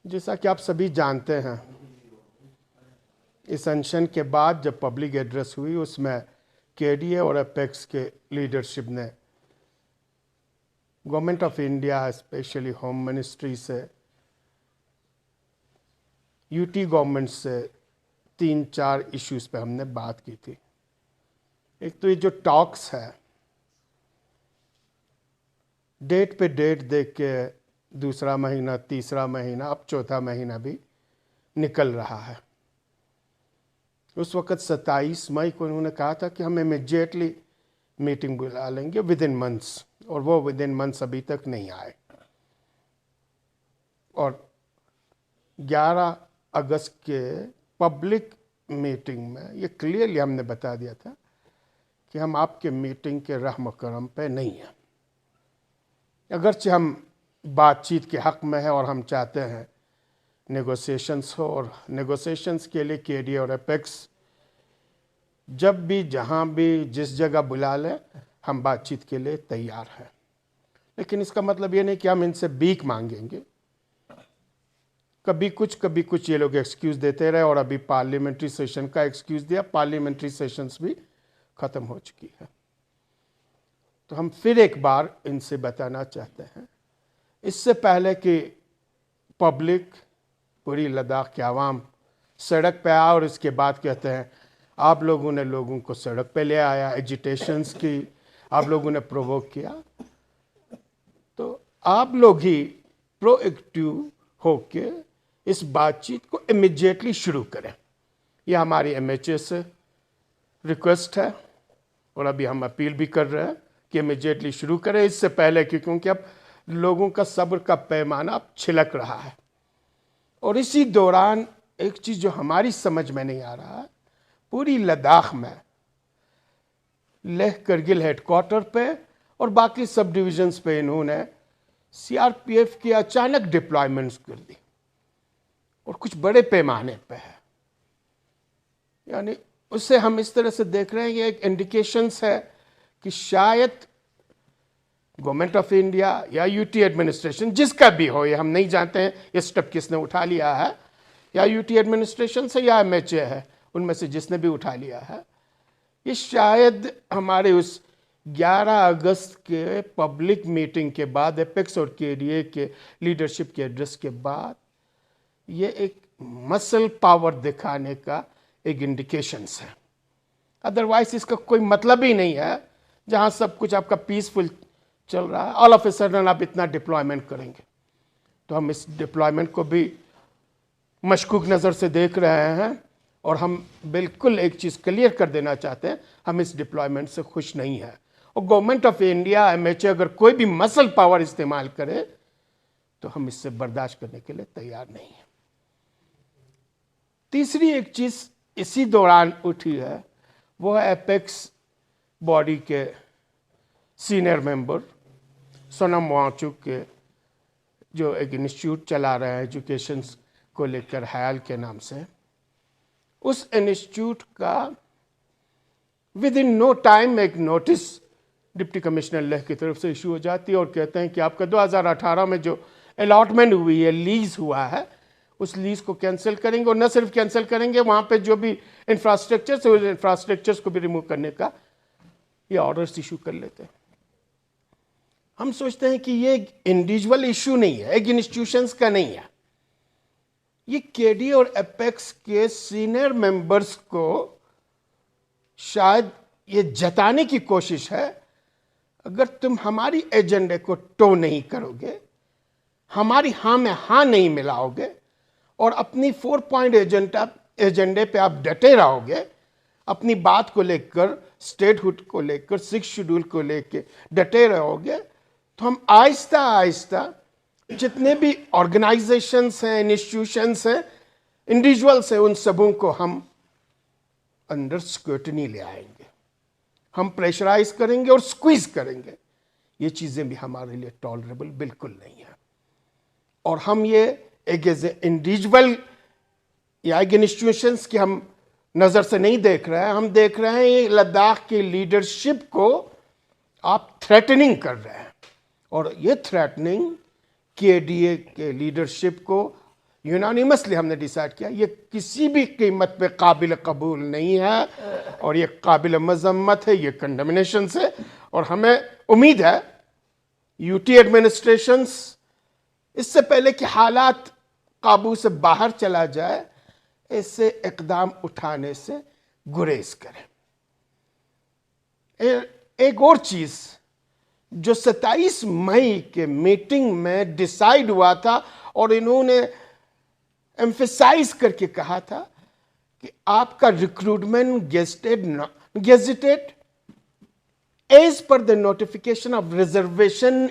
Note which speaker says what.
Speaker 1: जैसा कि आप सभी जानते हैं, इस अनशन के बाद जब पब्लिक एड्रेस हुई उसमें केडीए और अपेक्स के लीडरशिप ने government of India, specially home ministry से, यूटी गवर्नमेंट से 3-4 इश्यूज पे हमने बात की थी। एक तो ये जो टॉक्स है, डेट पे डेट देख के दूसरा महीना, तीसरा महीना, अब चौथा महीना भी निकल रहा है। उस वक्त 27 मई को उन्होंने कहा था कि हम इमीडिएटली मीटिंग बुला लेंगे विद इन मंथ्स, और वो विद इन मंथ्स अभी तक नहीं आए। और 11 अगस्त के पब्लिक मीटिंग में ये क्लियरली हमने बता दिया था कि हम आपके मीटिंग के रहम करम पे नहीं हैं। अगरचे हम बातचीत के हक में है और हम चाहते हैं नेगोशिएशंस हो, और नेगोशिएशंस के लिए केडीए और अपेक्स जब भी, जहां भी, जिस जगह बुला लें, हम बातचीत के लिए तैयार हैं। लेकिन इसका मतलब ये नहीं कि हम इनसे भीख मांगेंगे। कभी कुछ ये लोग एक्सक्यूज देते रहे, और अभी पार्लियामेंट्री सेशन का एक्सक्यूज दिया। पार्लियामेंट्री सेशंस भी खत्म हो चुकी है। तो हम फिर एक बार इनसे बताना चाहते हैं, इससे पहले कि पब्लिक, पूरी लद्दाख के आवाम सड़क पे आया और इसके बाद कहते हैं आप लोगों ने लोगों को सड़क पे ले आया, एजिटेशंस की, आप लोगों ने प्रोवोक किया, तो आप लोग ही प्रोएक्टिव होके इस बातचीत को इमीडिएटली शुरू करें। यह हमारी एमएचए से रिक्वेस्ट है, और अभी हम अपील भी कर रहे हैं कि इमीडिएटली शुरू करें, इससे पहले कि, क्योंकि अब लोगों का सब्र का पैमाना अब छिलक रहा है। और इसी दौरान एक चीज जो हमारी समझ में नहीं आ रहा है, पूरी लद्दाख में लेह करगिल हेडक्वार्टर पे और बाकी सब डिविजन्स पे इन्होंने सीआरपीएफ की अचानक डिप्लॉयमेंट्स कर दी, और कुछ बड़े पैमाने पे है। यानी उससे हम इस तरह से देख रहे हैं, ये एक इंडिकेशंस है कि शायद गवर्नमेंट ऑफ इंडिया या यूटी एडमिनिस्ट्रेशन, जिसका भी हो, ये हम नहीं जानते हैं ये स्टेप किसने उठा लिया है, या यूटी एडमिनिस्ट्रेशन से या एमएचए है, उनमें से जिसने भी उठा लिया है, ये शायद हमारे उस 11 अगस्त के पब्लिक मीटिंग के बाद, एपेक्स और केडीए के लीडरशिप के एड्रेस के बाद, ये एक मसल पावर दिखाने का एक इंडिकेशंस है। अदरवाइज इसका कोई मतलब ही नहीं है। जहां सब कुछ आपका पीसफुल चल रहा है, ऑल ऑफ ए सडन आप इतना डिप्लॉयमेंट करेंगे। तो हम इस डिप्लॉयमेंट को भी मशकूक नज़र से देख रहे हैं, और हम बिल्कुल एक चीज़ क्लियर कर देना चाहते हैं, हम इस डिप्लॉयमेंट से खुश नहीं हैं। और गवर्नमेंट ऑफ इंडिया, एमएचए अगर कोई भी मसल पावर इस्तेमाल करे तो हम इससे बर्दाश्त करने के लिए तैयार नहीं हैं। तीसरी एक चीज़ इसी दौरान उठी है, वो है एपेक्स बॉडी के सीनियर मेंबर सोनम वांगचुक के, जो एक इंस्टीट्यूट चला रहे हैं एजुकेशन को लेकर, हायल के नाम से। उस इंस्टीट्यूट का विद इन नो टाइम एक नोटिस डिप्टी कमिश्नर लेह की तरफ से इशू हो जाती है, और कहते हैं कि आपका 2018 में जो अलॉटमेंट हुई है, लीज हुआ है, उस लीज को कैंसिल करेंगे। और न सिर्फ कैंसिल करेंगे, वहां पे जो भी इंफ्रास्ट्रक्चर है, उस इंफ्रास्ट्रक्चर्स को भी रिमूव करने का ये ऑर्डर्स इशू कर लेते हैं। हम सोचते हैं कि ये एक इंडिविजुअल इशू नहीं है, एक इंस्टीट्यूशंस का नहीं है, ये केडी और एपेक्स के सीनियर मेंबर्स को शायद ये जताने की कोशिश है, अगर तुम हमारी एजेंडे को टो नहीं करोगे, हमारी हां में हां नहीं मिलाओगे, और अपनी 4 पॉइंट एजेंडे पे आप डटे रहोगे, अपनी बात को लेकर, स्टेटहुड को लेकर, 6 शेड्यूल को लेकर डटे रहोगे, तो हम आहिस्ता आहिस्ता जितने भी ऑर्गेनाइजेशंस हैं, इंस्टीट्यूशंस हैं, इंडिविजुअल्स हैं, उन सबों को हम अंडर स्क्रूटनी ले आएंगे, हम प्रेशराइज करेंगे और स्क्वीज करेंगे। ये चीजें भी हमारे लिए टॉलरेबल बिल्कुल नहीं है। और हम ये एक इंडिविजुअल या एक इंस्टीट्यूशंस की हम नजर से नहीं देख रहे हैं, हम देख रहे हैं ये लद्दाख की लीडरशिप को आप थ्रेटनिंग कर रहे हैं, और ये थ्रेटनिंग केडीए के लीडरशिप को यूनानिमसली हमने डिसाइड किया ये किसी भी कीमत पे काबिल कबूल नहीं है और ये काबिल मजम्मत है, ये कंडमनेशन से। और हमें उम्मीद है यूटी एडमिनिस्ट्रेशंस इससे पहले कि हालात काबू से बाहर चला जाए, इससे इकदाम उठाने से गुरेज करें। एक और चीज जो 27 मई के मीटिंग में डिसाइड हुआ था और इन्होंने एम्फेसाइज करके कहा था कि आपका recruitment gazetted as per the notification of reservation